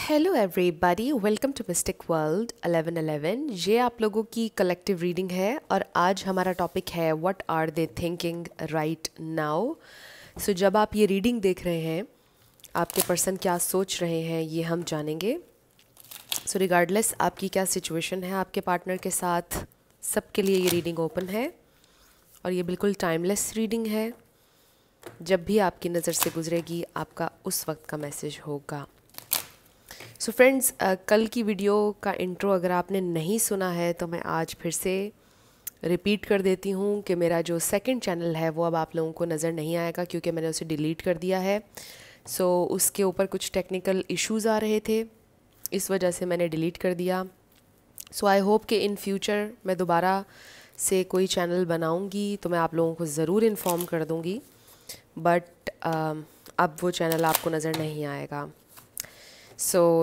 Hello everybody, welcome to mystic world 1111। ये आप लोगों की कलेक्टिव रीडिंग है और आज हमारा टॉपिक है what are they thinking right now. So जब आप ये रीडिंग देख रहे हैं, आपके पर्सन क्या सोच रहे हैं ये हम जानेंगे। सो रिगार्डलेस आपकी क्या सिचुएशन है आपके पार्टनर के साथ, सबके लिए ये रीडिंग ओपन है और ये बिल्कुल टाइमलेस रीडिंग है। जब भी आपकी नज़र से गुजरेगी आपका उस वक्त का मैसेज होगा। सो फ्रेंड्स, कल की वीडियो का इंट्रो अगर आपने नहीं सुना है तो मैं आज फिर से रिपीट कर देती हूँ कि मेरा जो सेकंड चैनल है वो अब आप लोगों को नज़र नहीं आएगा क्योंकि मैंने उसे डिलीट कर दिया है। सो उसके ऊपर कुछ टेक्निकल इश्यूज़ आ रहे थे, इस वजह से मैंने डिलीट कर दिया। सो आई होप कि इन फ्यूचर मैं दोबारा से कोई चैनल बनाऊँगी तो मैं आप लोगों को ज़रूर इन्फॉर्म कर दूँगी, बट अब वो चैनल आपको नज़र नहीं आएगा।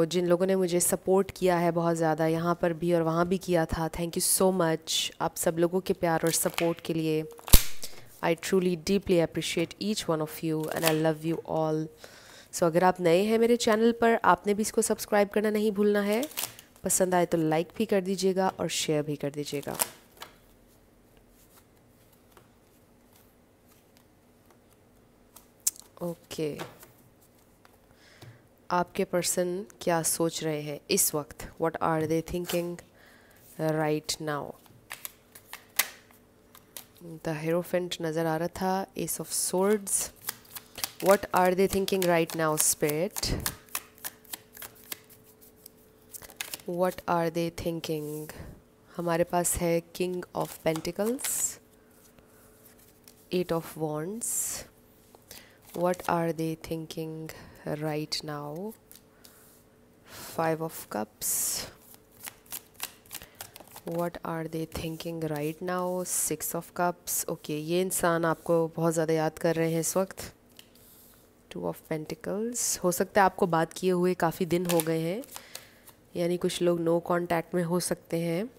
जिन लोगों ने मुझे सपोर्ट किया है बहुत ज़्यादा, यहाँ पर भी और वहाँ भी किया था, थैंक यू सो मच। आप सब लोगों के प्यार और सपोर्ट के लिए I truly deeply appreciate each one of you and I love you all. अगर आप नए हैं मेरे चैनल पर, आपने भी इसको सब्सक्राइब करना नहीं भूलना है। पसंद आए तो लाइक भी कर दीजिएगा और शेयर भी कर दीजिएगा। ओके, आपके पर्सन क्या सोच रहे हैं इस वक्त? What are they thinking right now? The hierophant नज़र आ रहा था, ace of swords. What are they thinking right now spirit? What are they thinking? हमारे पास है king of pentacles, eight of wands. What are they thinking right now? Five of cups. What are they thinking right now? Six of cups. Okay, ये इंसान आपको बहुत ज़्यादा याद कर रहे हैं इस वक्त। Two of pentacles. हो सकता है आपको बात किए हुए काफ़ी दिन हो गए हैं, यानी कुछ लोग नो कांटेक्ट में हो सकते हैं,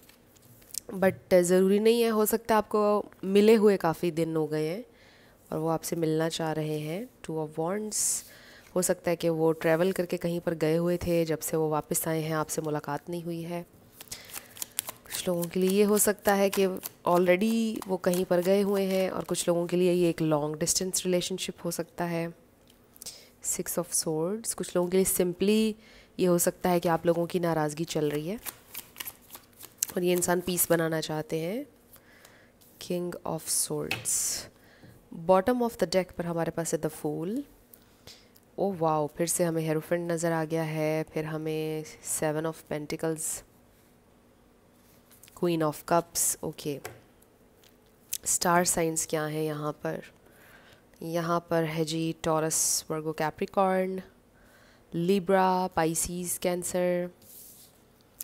बट ज़रूरी नहीं है। हो सकता है आपको मिले हुए काफ़ी दिन हो गए हैं और वो आपसे मिलना चाह रहे हैं। Two of wands. हो सकता है कि वो ट्रैवल करके कहीं पर गए हुए थे, जब से वो वापस आए हैं आपसे मुलाकात नहीं हुई है। कुछ लोगों के लिए ये हो सकता है कि ऑलरेडी वो कहीं पर गए हुए हैं और कुछ लोगों के लिए ये एक लॉन्ग डिस्टेंस रिलेशनशिप हो सकता है। Six of swords. कुछ लोगों के लिए सिंपली ये हो सकता है कि आप लोगों की नाराज़गी चल रही है और ये इंसान पीस बनाना चाहते हैं। King of swords. Bottom of the deck पर हमारे पास है द फूल। ओ वाओ, फिर से हमें हेरोफेंट नज़र आ गया है, फिर हमें seven of pentacles, queen of cups. Okay, star signs क्या है यहाँ पर? यहाँ पर है जी Taurus, Virgo, Capricorn, Libra, Pisces, Cancer,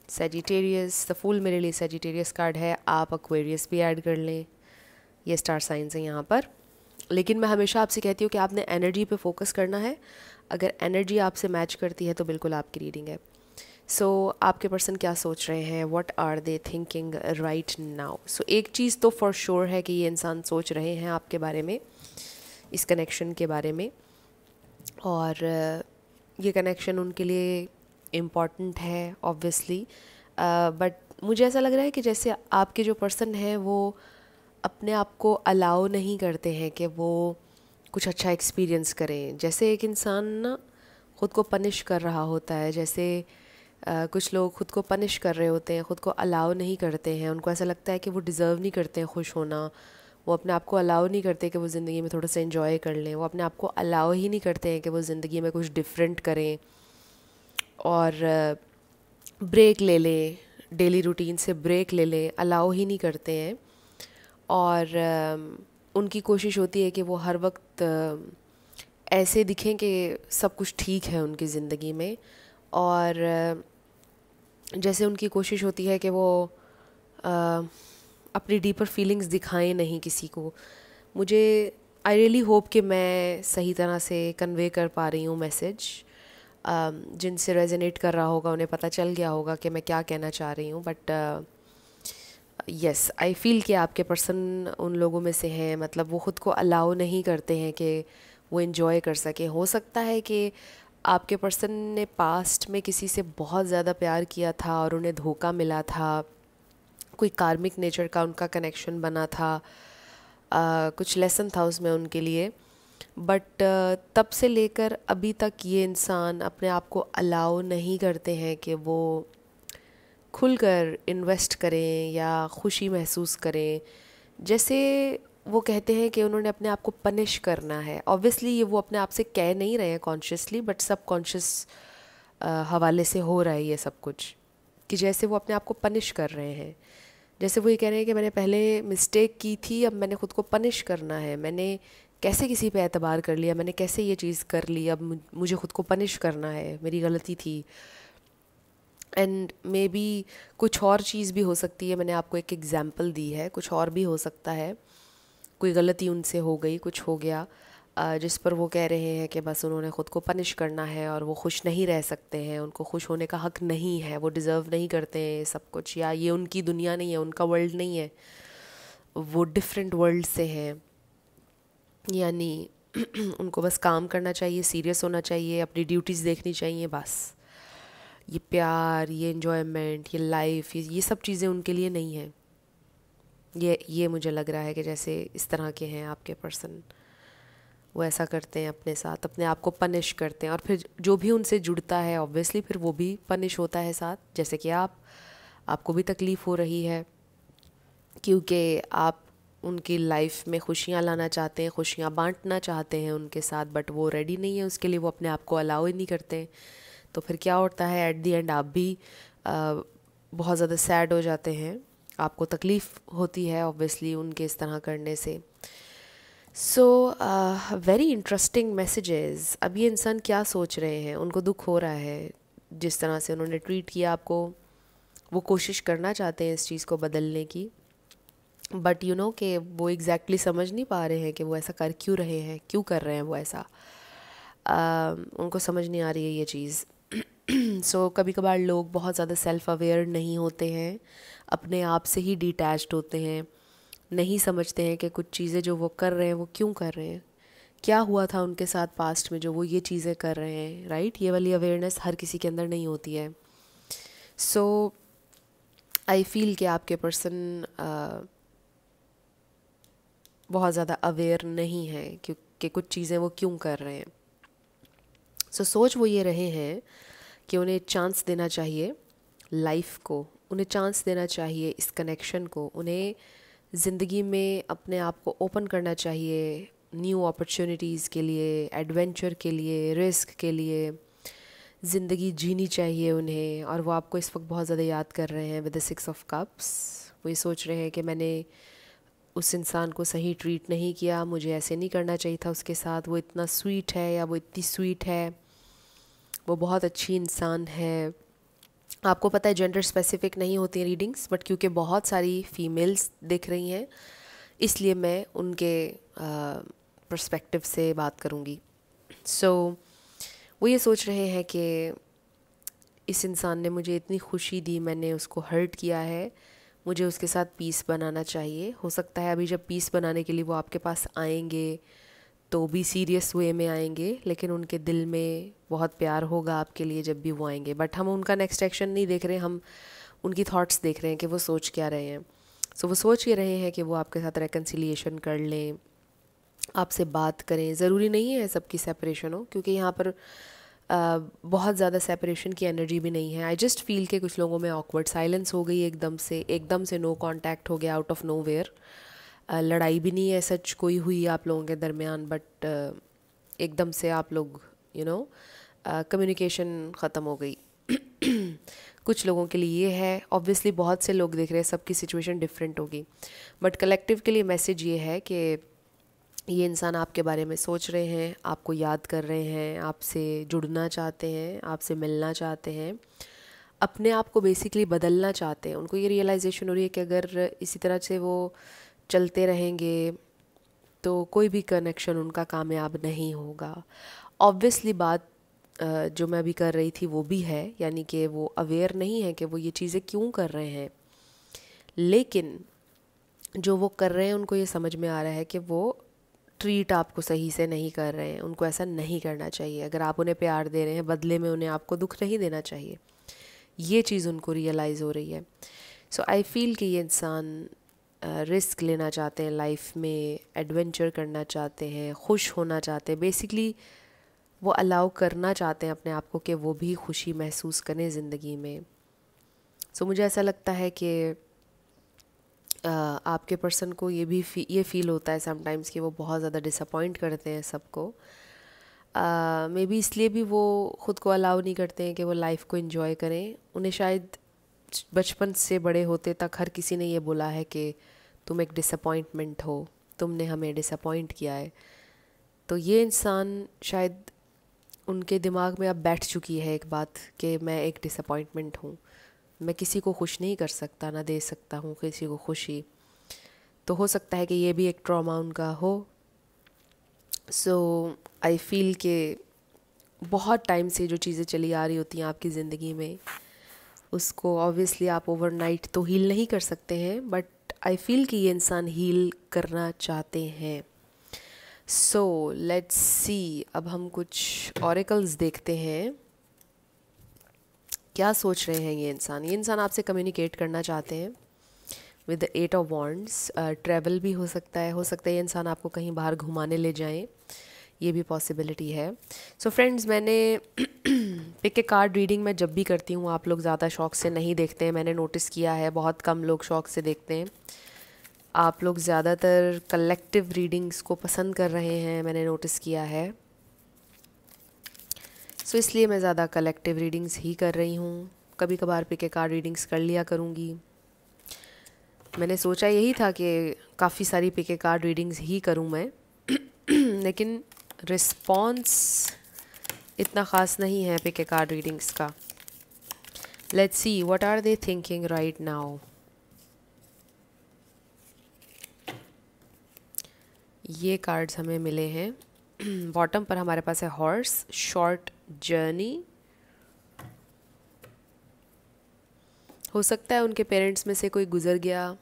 Sagittarius. The fool मेरे लिए सेजिटेरियस कार्ड है, आप एक्वेरियस भी ऐड कर लें। ये स्टार साइंस है यहाँ पर। लेकिन मैं हमेशा आपसे कहती हूँ कि आपने एनर्जी पे फोकस करना है। अगर एनर्जी आपसे मैच करती है तो बिल्कुल आपकी रीडिंग है। आपके पर्सन क्या सोच रहे हैं? What are they thinking right now? एक चीज़ तो फॉर श्योर है कि ये इंसान सोच रहे हैं आपके बारे में, इस कनेक्शन के बारे में, और ये कनेक्शन उनके लिए इम्पॉर्टेंट है ऑब्वियसली। बट मुझे ऐसा लग रहा है कि जैसे आपके जो पर्सन हैं वो अपने आप को अलाउ नहीं करते हैं कि वो कुछ अच्छा एक्सपीरियंस करें। जैसे एक इंसान ना ख़ुद को पनिश कर रहा होता है, जैसे कुछ लोग खुद को पनिश कर रहे होते हैं, ख़ुद को अलाउ नहीं करते हैं। उनको ऐसा लगता है कि वो डिज़र्व नहीं करते हैं खुश होना। वो अपने आप को अलाउ नहीं करते कि वो ज़िंदगी में थोड़ा सा एंजॉय कर लें। वो अपने आप को अलाउ ही नहीं करते हैं कि वो ज़िंदगी में कुछ डिफरेंट करें और ब्रेक ले लें, डेली रूटीन से ब्रेक ले लें। अलाउ ही नहीं करते हैं और उनकी कोशिश होती है कि वो हर वक्त ऐसे दिखें कि सब कुछ ठीक है उनकी ज़िंदगी में, और जैसे उनकी कोशिश होती है कि वो अपनी डीपर फीलिंग्स दिखाएं नहीं किसी को। मुझे आई रियली होप कि मैं सही तरह से कन्वे कर पा रही हूँ मैसेज। जिनसे रेजोनेट कर रहा होगा उन्हें पता चल गया होगा कि मैं क्या कहना चाह रही हूँ। बट यस, आई फील कि आपके पर्सन उन लोगों में से हैं, मतलब वो ख़ुद को अलाउ नहीं करते हैं कि वो इन्जॉय कर सके। हो सकता है कि आपके पर्सन ने पास्ट में किसी से बहुत ज़्यादा प्यार किया था और उन्हें धोखा मिला था, कोई कार्मिक नेचर का उनका कनेक्शन बना था, कुछ लेसन था उसमें उनके लिए। बट तब से लेकर अभी तक ये इंसान अपने आप को अलाउ नहीं करते हैं कि वो खुलकर इन्वेस्ट करें या खुशी महसूस करें। जैसे वो कहते हैं कि उन्होंने अपने आप को पनिश करना है। ऑब्वियसली ये वो अपने आप से कह नहीं रहे हैं कॉन्शियसली, बट सब कॉन्शियस हवाले से हो रहा है ये सब कुछ, कि जैसे वो अपने आप को पनिश कर रहे हैं। जैसे वो ये कह रहे हैं कि मैंने पहले मिस्टेक की थी, अब मैंने ख़ुद को पनिश करना है। मैंने कैसे किसी पे एतबार कर लिया, मैंने कैसे ये चीज़ कर ली, अब मुझे ख़ुद को पनिश करना है, मेरी गलती थी। एंड मे बी कुछ और चीज़ भी हो सकती है। मैंने आपको एक एग्ज़ाम्पल दी है, कुछ और भी हो सकता है। कोई गलती उनसे हो गई, कुछ हो गया जिस पर वो कह रहे हैं कि बस उन्होंने ख़ुद को पनिश करना है और वो खुश नहीं रह सकते हैं, उनको खुश होने का हक़ नहीं है, वो डिज़र्व नहीं करते हैं सब कुछ, या ये उनकी दुनिया नहीं है, उनका वर्ल्ड नहीं है, वो डिफरेंट वर्ल्ड से हैं। यानी उनको बस काम करना चाहिए, सीरियस होना चाहिए, अपनी ड्यूटीज़ देखनी चाहिए बस। ये प्यार, ये एन्जॉयमेंट, ये लाइफ, ये सब चीज़ें उनके लिए नहीं है। ये मुझे लग रहा है कि जैसे इस तरह के हैं आपके पर्सन, वो ऐसा करते हैं अपने साथ, अपने आप को पनिश करते हैं, और फिर जो भी उनसे जुड़ता है ऑब्वियसली फिर वो भी पनिश होता है साथ। जैसे कि आपको भी तकलीफ़ हो रही है क्योंकि आप उनकी लाइफ में खुशियाँ लाना चाहते हैं, खुशियाँ बांटना चाहते हैं उनके साथ, बट वो रेडी नहीं है उसके लिए, वो अपने आप को अलाउ ही नहीं करते। तो फिर क्या होता है, एट दी एंड आप भी बहुत ज़्यादा सैड हो जाते हैं, आपको तकलीफ़ होती है ऑब्वियसली उनके इस तरह करने से। So very interesting messages. अब ये इंसान क्या सोच रहे हैं, उनको दुख हो रहा है जिस तरह से उन्होंने ट्रीट किया आपको, वो कोशिश करना चाहते हैं इस चीज़ को बदलने की, बट यू नो कि वो एग्जैक्टली समझ नहीं पा रहे हैं कि वो ऐसा कर क्यों रहे हैं, क्यों कर रहे हैं वो ऐसा। उनको समझ नहीं आ रही है ये चीज़। सो कभी कभार लोग बहुत ज़्यादा सेल्फ़ अवेयर नहीं होते हैं, अपने आप से ही डिटैच्ड होते हैं, नहीं समझते हैं कि कुछ चीज़ें जो वो कर रहे हैं वो क्यों कर रहे हैं, क्या हुआ था उनके साथ पास्ट में जो वो ये चीज़ें कर रहे हैं, राइट। ये वाली अवेयरनेस हर किसी के अंदर नहीं होती है। सो आई फील कि आपके पर्सन बहुत ज़्यादा अवेयर नहीं है क्योंकि कुछ चीज़ें वो क्यों कर रहे हैं। सो सोच वो ये रहे हैं कि उन्हें चांस देना चाहिए लाइफ को, उन्हें चांस देना चाहिए इस कनेक्शन को, उन्हें ज़िंदगी में अपने आप को ओपन करना चाहिए न्यू अपॉर्चुनिटीज़ के लिए, एडवेंचर के लिए, रिस्क के लिए। ज़िंदगी जीनी चाहिए उन्हें, और वो आपको इस वक्त बहुत ज़्यादा याद कर रहे हैं विद द 6 ऑफ कप्स। वो ये सोच रहे हैं कि मैंने उस इंसान को सही ट्रीट नहीं किया, मुझे ऐसे नहीं करना चाहिए था उसके साथ, वो इतना स्वीट है या वो इतनी स्वीट है, वो बहुत अच्छी इंसान है। आपको पता है जेंडर स्पेसिफिक नहीं होती रीडिंग्स, बट क्योंकि बहुत सारी फीमेल्स दिख रही हैं इसलिए मैं उनके पर्सपेक्टिव से बात करूँगी। सो वो ये सोच रहे हैं कि इस इंसान ने मुझे इतनी खुशी दी, मैंने उसको हर्ट किया है, मुझे उसके साथ पीस बनाना चाहिए। हो सकता है अभी जब पीस बनाने के लिए वो आपके पास आएंगे तो भी सीरियस वे में आएंगे, लेकिन उनके दिल में बहुत प्यार होगा आपके लिए जब भी वो आएंगे। बट हम उनका नेक्स्ट एक्शन नहीं देख रहे, हम उनकी थॉट्स देख रहे हैं कि वो सोच क्या रहे हैं। सो वो सोच ये रहे हैं कि वो आपके साथ रेकन्सिलिएशन कर लें, आपसे बात करें। ज़रूरी नहीं है सबकी सेपरेशन हो, क्योंकि यहाँ पर बहुत ज़्यादा सेपरेशन की एनर्जी भी नहीं है। आई जस्ट फील के कुछ लोगों में ऑकवर्ड साइलेंस हो गई, एकदम से नो कांटेक्ट हो गया आउट ऑफ नो वेयर। लड़ाई भी नहीं है सच कोई हुई आप लोगों के दरमियान, बट एकदम से आप लोग कम्युनिकेशन ख़त्म हो गई। कुछ लोगों के लिए ये है, ऑब्वियसली बहुत से लोग देख रहे हैं, सबकी सिचुएशन डिफरेंट होगी, बट कलेक्टिव के लिए मैसेज ये है कि ये इंसान आपके बारे में सोच रहे हैं, आपको याद कर रहे हैं, आपसे जुड़ना चाहते हैं, आपसे मिलना चाहते हैं, अपने आप को बेसिकली बदलना चाहते हैं। उनको ये रियलाइजेशन हो रही है कि अगर इसी तरह से वो चलते रहेंगे तो कोई भी कनेक्शन उनका कामयाब नहीं होगा। ऑब्वियसली बात जो मैं अभी कर रही थी वो भी है, यानी कि वो अवेयर नहीं है कि वो ये चीज़ें क्यों कर रहे हैं, लेकिन जो वो कर रहे हैं उनको ये समझ में आ रहा है कि वो ट्रीट आपको सही से नहीं कर रहे हैं, उनको ऐसा नहीं करना चाहिए। अगर आप उन्हें प्यार दे रहे हैं, बदले में उन्हें आपको दुख नहीं देना चाहिए। ये चीज़ उनको रियलाइज़ हो रही है। सो आई फील कि ये इंसान रिस्क लेना चाहते हैं लाइफ में, एडवेंचर करना चाहते हैं, खुश होना चाहते हैं। बेसिकली वो अलाउ करना चाहते हैं अपने आप को कि वो भी खुशी महसूस करें ज़िंदगी में। सो मुझे ऐसा लगता है कि आपके पर्सन को ये फील होता है समटाइम्स कि वो बहुत ज़्यादा डिसअपॉइंट करते हैं सबको। मे बी इसलिए भी वो ख़ुद को अलाउ नहीं करते हैं कि वो लाइफ को एंजॉय करें। उन्हें शायद बचपन से बड़े होते तक हर किसी ने ये बोला है कि तुम एक डिसअपॉइंटमेंट हो, तुमने हमें डिसअपॉइंट किया है। तो ये इंसान शायद उनके दिमाग में अब बैठ चुकी है एक बात कि मैं एक डिसअपॉइंटमेंट हूँ, मैं किसी को खुश नहीं कर सकता, ना दे सकता हूँ किसी को खुशी। तो हो सकता है कि ये भी एक ट्रॉमा उनका हो। सो आई फील कि बहुत टाइम से जो चीज़ें चली आ रही होती हैं आपकी ज़िंदगी में, उसको ऑब्वियसली आप ओवरनाइट तो हील नहीं कर सकते हैं, बट आई फील कि ये इंसान हील करना चाहते हैं। सो लेट्स सी, अब हम कुछ ऑरेकल्स देखते हैं क्या सोच रहे हैं ये इंसान। ये इंसान आपसे कम्युनिकेट करना चाहते हैं with the 8 of wands. Travel भी हो सकता है ये इंसान आपको कहीं बाहर घुमाने ले जाएं, ये भी पॉसिबिलिटी है। सो फ्रेंड्स, मैंने पिक ए कार्ड रीडिंग मैं जब भी करती हूँ, आप लोग ज़्यादा शौक से नहीं देखते हैं, मैंने नोटिस किया है, बहुत कम लोग शौक से देखते हैं। आप लोग ज़्यादातर कलेक्टिव रीडिंग्स को पसंद कर रहे हैं, मैंने नोटिस किया है। सो इसलिए मैं ज़्यादा कलेक्टिव रीडिंग्स ही कर रही हूँ। कभी कभार पिक ए कार्ड रीडिंग्स कर लिया करूँगी। मैंने सोचा यही था कि काफ़ी सारी पिक ए कार्ड रीडिंग्स ही करूँ मैं लेकिन रिस्पॉन्स इतना ख़ास नहीं है पिक ए कार्ड रीडिंग्स का। Let's see what are they thinking right now. ये कार्ड्स हमें मिले हैं। बॉटम पर हमारे पास है हॉर्स, शॉर्ट जर्नी। हो सकता है उनके पेरेंट्स में से कोई गुजर गया,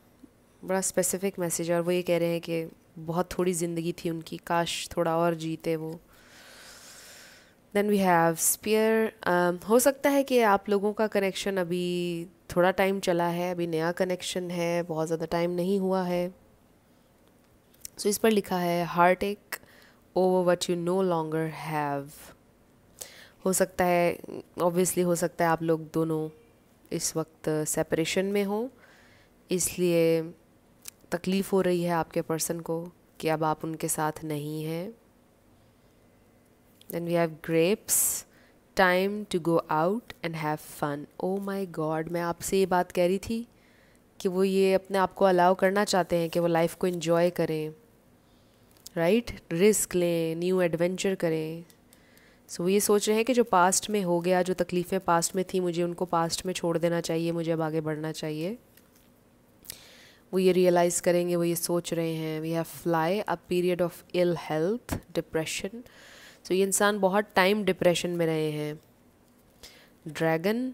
बड़ा स्पेसिफिक मैसेज, और वो ये कह रहे हैं कि बहुत थोड़ी ज़िंदगी थी उनकी, काश थोड़ा और जीते वो। Then we have spear. हो सकता है कि आप लोगों का कनेक्शन अभी थोड़ा टाइम चला है, अभी नया कनेक्शन है, बहुत ज़्यादा टाइम नहीं हुआ है। सो इस पर लिखा है हार्ट एक over what you know longer have. हो सकता है, ऑब्वियसली हो सकता है आप लोग दोनों इस वक्त सेपरेशन में हो, इसलिए तकलीफ़ हो रही है आपके पर्सन को कि अब आप उनके साथ नहीं हैं। Then we have grapes, time to go out and have fun. Oh my god, मैं आपसे ये बात कह रही थी कि वो ये अपने आप को अलाउ करना चाहते हैं कि वो लाइफ को एंजॉय करें, राइट, रिस्क लें, न्यू एडवेंचर करें। सो ये सोच रहे हैं कि जो पास्ट में हो गया, जो तकलीफ़ें पास्ट में थी, मुझे उनको पास्ट में छोड़ देना चाहिए, मुझे अब आगे बढ़ना चाहिए। वो ये रियलाइज़ करेंगे, वो ये सोच रहे हैं। We have fly, a period of ill health, depression. So ये इंसान बहुत टाइम डिप्रेशन में रहे हैं। Dragon,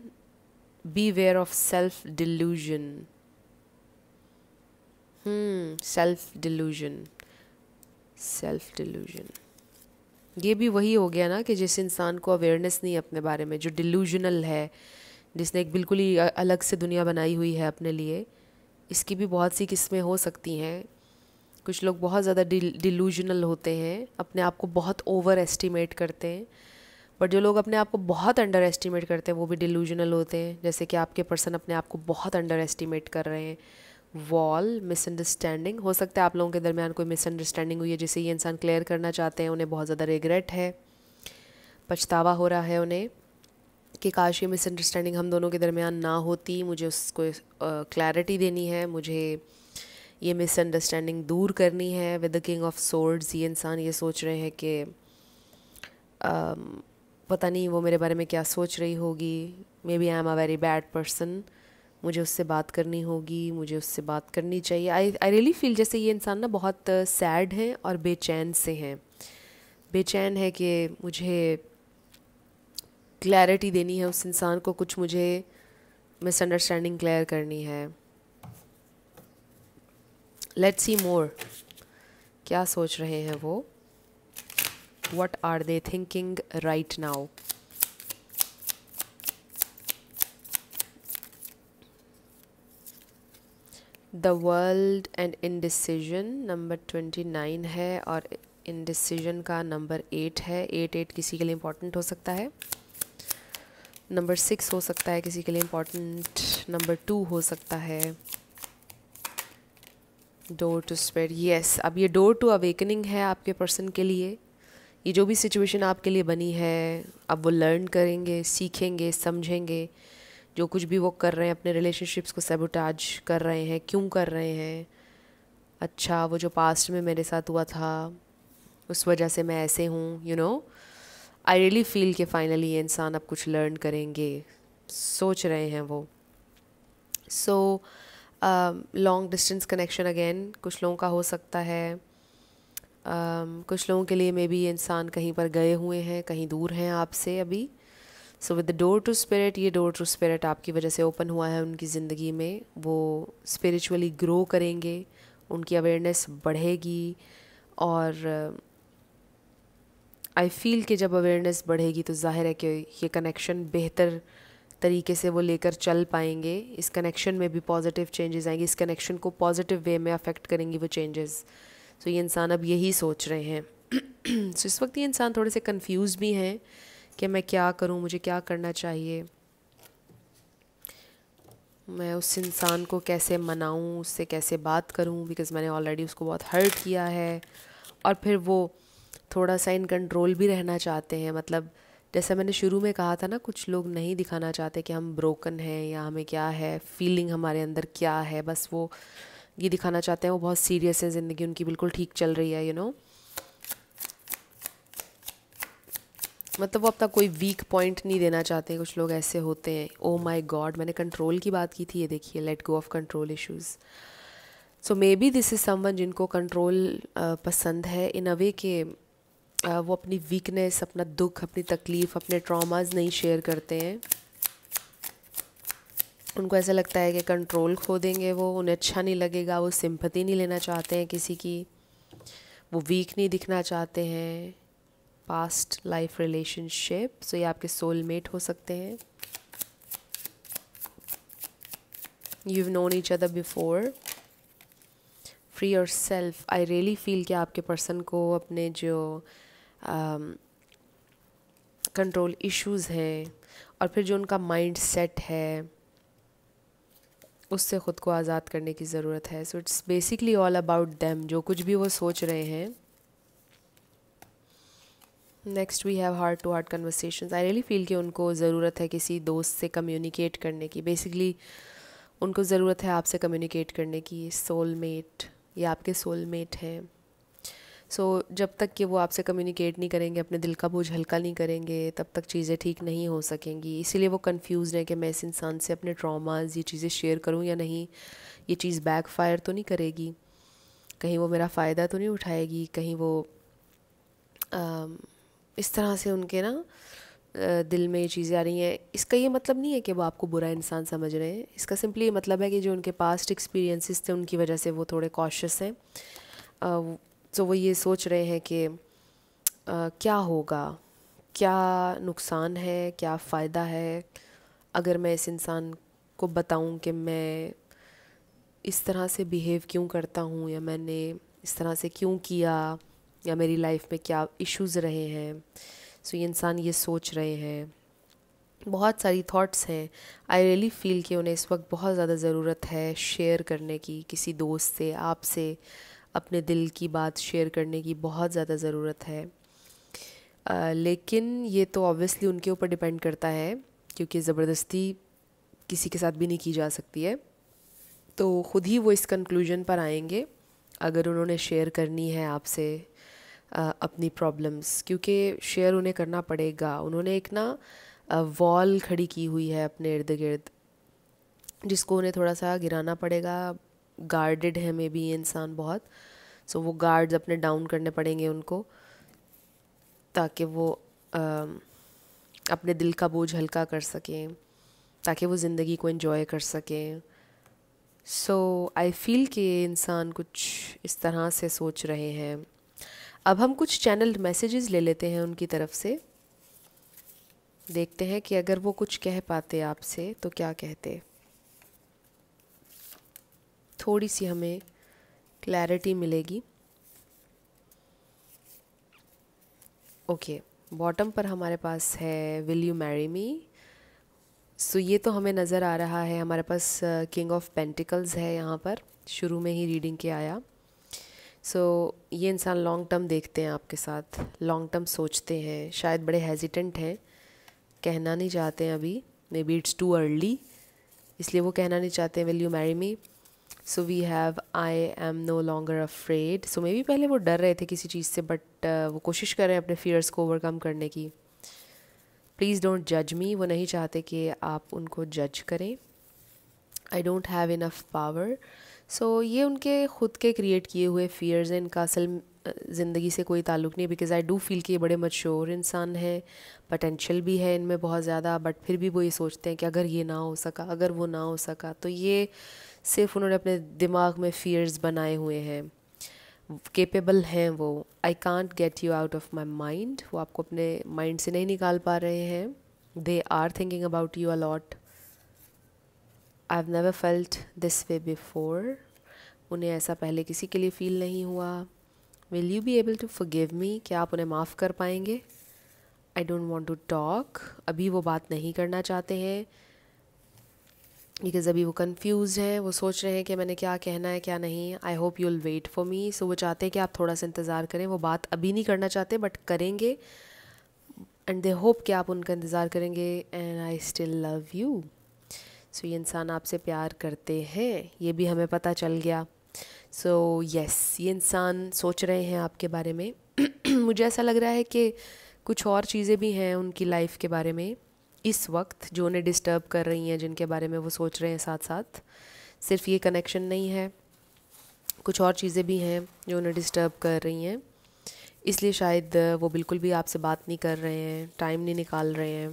beware of self delusion. Self delusion, self delusion, ये भी वही हो गया ना कि जिस इंसान को अवेयरनेस नहीं है अपने बारे में, जो डिल्यूजनल है, जिसने एक बिल्कुल ही अलग से दुनिया बनाई हुई है अपने लिए। इसकी भी बहुत सी किस्में हो सकती हैं। कुछ लोग बहुत ज़्यादा डिल्यूजनल होते हैं, अपने आप को बहुत ओवर एस्टिमेट करते हैं, बट जो लोग अपने आप को बहुत अंडर एस्टिमेट करते हैं वो भी डिल्यूजनल होते हैं। जैसे कि आपके पर्सन अपने आप को बहुत अंडर एस्टिमेट कर रहे हैं। वॉल, मिसअंडरस्टैंडिंग, हो सकता है आप लोगों के दरमियान कोई मिसअंडरस्टैंडिंग हुई है जिसे ये इंसान क्लियर करना चाहते हैं। उन्हें बहुत ज़्यादा रिग्रेट है, पछतावा हो रहा है उन्हें कि काश ये मिसअंडरस्टैंडिंग हम दोनों के दरमियान ना होती, मुझे उसको क्लैरिटी देनी है, मुझे ये मिसअंडरस्टैंडिंग दूर करनी है। With the king of swords, ये इंसान ये सोच रहे हैं कि पता नहीं वो मेरे बारे में क्या सोच रही होगी, maybe I am a very bad person, मुझे उससे बात करनी होगी, मुझे उससे बात करनी चाहिए। आई रियली फील जैसे ये इंसान ना बहुत सैड हैं और बेचैन से हैं। बेचैन है कि मुझे क्लैरिटी देनी है उस इंसान को, कुछ मुझे मिसअंडरस्टैंडिंग क्लियर करनी है। लेट्स सी मोर क्या सोच रहे हैं वो? What are they thinking right now? The world and indecision number 29 है और indecision का नंबर 8 है. 8 किसी के लिए इम्पोर्टेंट हो सकता है. नंबर 6 हो सकता है किसी के लिए इम्पोर्टेंट. नंबर 2 हो सकता है. Door to spirit. यस, अब ये डोर टू अवेकनिंग है आपके पर्सन के लिए. ये जो भी सिचुएशन आपके लिए बनी है, अब वो लर्न करेंगे, सीखेंगे, समझेंगे. जो कुछ भी वो कर रहे हैं, अपने रिलेशनशिप्स को सैबोटाज कर रहे हैं, क्यों कर रहे हैं? अच्छा, वो जो पास्ट में मेरे साथ हुआ था उस वजह से मैं ऐसे हूँ, you know. I really feel कि फाइनली ये इंसान अब कुछ लर्न करेंगे, सोच रहे हैं वो. So long distance connection again कुछ लोगों का हो सकता है. कुछ लोगों के लिए मे बी ये इंसान कहीं पर गए हुए हैं, कहीं दूर हैं आपसे अभी. So with the door to spirit, ये डोर टू स्पिरिट आपकी वजह से ओपन हुआ है उनकी ज़िंदगी में. वो स्पिरिचुअली ग्रो करेंगे, उनकी अवेयरनेस बढ़ेगी. और आई फील कि जब अवेयरनेस बढ़ेगी तो जाहिर है कि ये कनेक्शन बेहतर तरीके से वो लेकर चल पाएंगे. इस कनेक्शन में भी पॉजिटिव चेंजेस आएंगे, इस कनेक्शन को पॉजिटिव वे में अफेक्ट करेंगी वो चेंजेस. तो ये इंसान अब यही सोच रहे हैं. सो इस वक्त ये इंसान थोड़े से कंफ्यूज भी हैं कि मैं क्या करूं, मुझे क्या करना चाहिए, मैं उस इंसान को कैसे मनाऊं, उससे कैसे बात करूं, बिकॉज़ मैंने ऑलरेडी उसको बहुत हर्ट किया है. और फिर वो थोड़ा सा इन कंट्रोल भी रहना चाहते हैं. मतलब जैसा मैंने शुरू में कहा था ना, कुछ लोग नहीं दिखाना चाहते कि हम ब्रोकन हैं या हमें क्या है, फीलिंग हमारे अंदर क्या है. बस वो ये दिखाना चाहते हैं वो बहुत सीरियस है, ज़िंदगी उनकी बिल्कुल ठीक चल रही है, यू नो. मतलब वो अपना कोई वीक पॉइंट नहीं देना चाहते. कुछ लोग ऐसे होते हैं. ओ माय गॉड, मैंने कंट्रोल की बात की थी. ये देखिए, let go of control issues. So may be this is someone जिनको कंट्रोल पसंद है इन अ वे के वो अपनी वीकनेस, अपना दुख, अपनी तकलीफ़, अपने ट्रॉमास नहीं शेयर करते हैं. उनको ऐसा लगता है कि कंट्रोल खो देंगे वो, उन्हें अच्छा नहीं लगेगा. वो सिंपैथी नहीं लेना चाहते हैं किसी की. वो वीक नहीं दिखना चाहते हैं. पास्ट लाइफ रिलेशनशिप, सो ये आपके सोलमेट हो सकते हैं. You have known each other before. Free your self. I really feel कि आपके पर्सन को अपने जो कंट्रोल इश्यूज़ हैं और फिर जो उनका माइंड सेट है उससे ख़ुद को आज़ाद करने की ज़रूरत है. So it's basically all about them, जो कुछ भी वो सोच रहे हैं. Next we have heart to heart conversations. I really feel कि उनको ज़रूरत है किसी दोस्त से कम्युनिकेट करने की. बेसिकली उनको ज़रूरत है आपसे कम्युनिकेट करने की. सोलमेट, ये आपके सोलमेट हैं. सो जब तक कि वो आपसे कम्युनिकेट नहीं करेंगे, अपने दिल का बोझ हल्का नहीं करेंगे, तब तक चीज़ें ठीक नहीं हो सकेंगी. इसीलिए वो कंफ्यूज हैं कि मैं इस इंसान से अपने ट्रॉमास, ये चीज़ें शेयर करूं या नहीं. ये चीज़ बैकफायर तो नहीं करेगी, कहीं वो मेरा फ़ायदा तो नहीं उठाएगी, कहीं वो इस तरह से उनके ना दिल में ये चीज़ें आ रही हैं. इसका ये मतलब नहीं है कि वो आपको बुरा इंसान समझ रहे हैं. इसका सिंपली ये मतलब है कि जो उनके पास्ट एक्सपीरियंसेस थे उनकी वजह से वो थोड़े कॉशियस हैं. तो वो ये सोच रहे हैं कि क्या होगा, क्या नुकसान है, क्या फ़ायदा है अगर मैं इस इंसान को बताऊं कि मैं इस तरह से बिहेव क्यों करता हूं, या मैंने इस तरह से क्यों किया, या मेरी लाइफ में क्या इश्यूज़ रहे हैं. सो ये इंसान ये सोच रहे हैं. बहुत सारी थॉट्स हैं. आई रियली फील कि उन्हें इस वक्त बहुत ज़्यादा ज़रूरत है शेयर करने की, किसी दोस्त से, आपसे अपने दिल की बात शेयर करने की बहुत ज़्यादा ज़रूरत है. लेकिन ये तो ऑब्वियसली उनके ऊपर डिपेंड करता है, क्योंकि ज़बरदस्ती किसी के साथ भी नहीं की जा सकती है. तो ख़ुद ही वो इस कंक्लूजन पर आएंगे अगर उन्होंने शेयर करनी है आपसे अपनी प्रॉब्लम्स, क्योंकि शेयर उन्हें करना पड़ेगा. उन्होंने एक ना वॉल खड़ी की हुई है अपने इर्द गिर्द, जिसको उन्हें थोड़ा सा गिराना पड़ेगा. गार्डेड है मे बी ये इंसान बहुत. सो वो गार्ड्स अपने डाउन करने पड़ेंगे उनको, ताकि वो अपने दिल का बोझ हल्का कर सकें, ताकि वो ज़िंदगी को एंजॉय कर सकें. सो आई फील कि ये इंसान कुछ इस तरह से सोच रहे हैं। अब हम कुछ चैनल्ड मैसेजेस ले लेते हैं उनकी तरफ से, देखते हैं कि अगर वो कुछ कह पाते आपसे तो क्या कहते। थोड़ी सी हमें क्लैरिटी मिलेगी। ओके, बॉटम पर हमारे पास है विल यू मैरी मी। सो ये तो हमें नज़र आ रहा है, हमारे पास किंग ऑफ पेंटिकल्स है यहाँ पर, शुरू में ही रीडिंग के आया। सो ये इंसान लॉन्ग टर्म देखते हैं आपके साथ, लॉन्ग टर्म सोचते हैं, शायद बड़े हेजिटेंट हैं, कहना नहीं चाहते हैं अभी, maybe it's too early, इसलिए वो कहना नहीं चाहते will you marry me. So we have I am no longer afraid. So maybe पहले वो डर रहे थे किसी चीज़ से, बट वो कोशिश कर रहे हैं अपने फियर्स को ओवरकम करने की। प्लीज़ डोंट जज मी, वो नहीं चाहते कि आप उनको जज करें। I don't have enough power. So ये उनके ख़ुद के क्रिएट किए हुए फियर्स हैं, इनका असल ज़िंदगी से कोई ताल्लुक़ नहीं है। बिकॉज़ आई डू फील कि ये बड़े मैच्योर इंसान हैं, पोटेंशियल भी है इनमें बहुत ज़्यादा, बट फिर भी वो ये सोचते हैं कि अगर ये ना हो सका, अगर वो ना हो सका। तो ये सिर्फ उन्होंने अपने दिमाग में फियर्स बनाए हुए हैं। केपेबल हैं वो। I can't get you out of my mind, वो आपको अपने माइंड से नहीं निकाल पा रहे हैं। They are thinking about you a lot. I have never felt this way before, उन्हें ऐसा पहले किसी के लिए फ़ील नहीं हुआ। Will you be able to forgive me, क्या आप उन्हें माफ़ कर पाएंगे। I don't want to talk, अभी वो बात नहीं करना चाहते हैं, बिकॉज़ अभी वो कंफ्यूज हैं, वो सोच रहे हैं कि मैंने क्या कहना है क्या नहीं। I hope you will wait for me. So वो चाहते हैं कि आप थोड़ा सा इंतज़ार करें, वो बात अभी नहीं करना चाहते बट करेंगे, एंड दे होप कि आप उनका इंतज़ार करेंगे। And I still love you. So ये इंसान आपसे प्यार करते हैं, ये भी हमें पता चल गया। सो यस, ये इंसान सोच रहे हैं आपके बारे में। मुझे ऐसा लग रहा है कि कुछ और चीज़ें भी हैं उनकी लाइफ के बारे में इस वक्त जो उन्हें डिस्टर्ब कर रही हैं, जिनके बारे में वो सोच रहे हैं साथ साथ। सिर्फ ये कनेक्शन नहीं है, कुछ और चीज़ें भी हैं जो उन्हें डिस्टर्ब कर रही हैं, इसलिए शायद वो बिल्कुल भी आपसे बात नहीं कर रहे हैं, टाइम नहीं निकाल रहे हैं,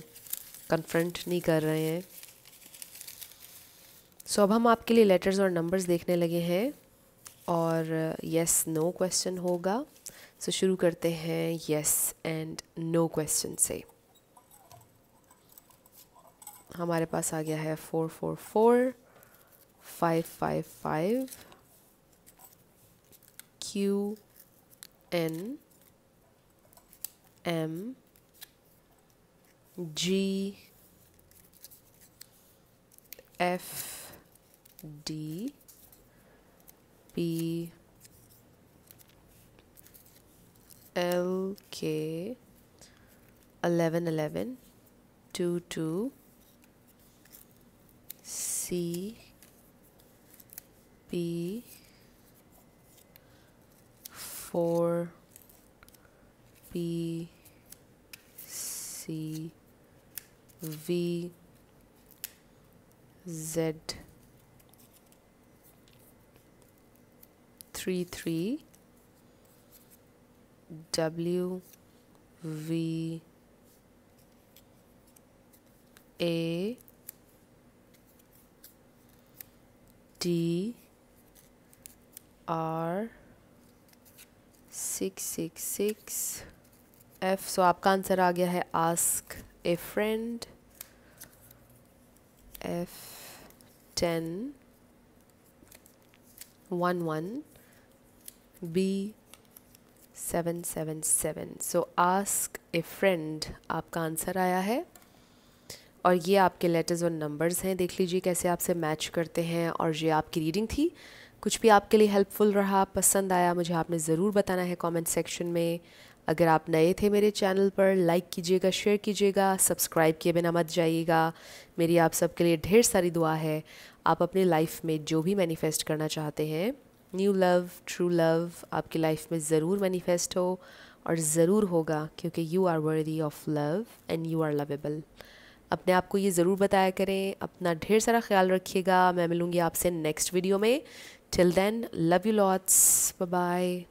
कन्फ्रंट नहीं कर रहे हैं। सो अब हम आपके लिए लेटर्स और नंबर्स देखने लगे हैं, और यस नो क्वेश्चन होगा। सो शुरू करते हैं यस एंड नो क्वेश्चन से। हमारे पास आ गया है 444, 555, Q N M G F D P L K 1111 22 C P 4 P C V Z 33 W V A D R 666 F। सो आपका आंसर आ गया है आस्क ए फ्रेंड। F 10 11 B 777। सो आस्क ए friend आपका answer आया है, और ये आपके लेटर्स और नंबर्स हैं। देख लीजिए कैसे आपसे मैच करते हैं। और ये आपकी रीडिंग थी। कुछ भी आपके लिए हेल्पफुल रहा, पसंद आया, मुझे आपने ज़रूर बताना है कमेंट सेक्शन में। अगर आप नए थे मेरे चैनल पर, लाइक कीजिएगा, शेयर कीजिएगा, सब्सक्राइब किए बिना मत जाइएगा। मेरी आप सबके लिए ढेर सारी दुआ है। आप अपनी लाइफ में जो भी मैनिफेस्ट करना चाहते हैं, न्यू लव, ट्रू लव, आपकी लाइफ में ज़रूर मैनिफेस्ट हो, और ज़रूर होगा, क्योंकि you are worthy of love and you are lovable. अपने आप को ये ज़रूर बताया करें। अपना ढेर सारा ख्याल रखिएगा। मैं मिलूँगी आपसे नेक्स्ट वीडियो में। Till then, love you lots, bye bye.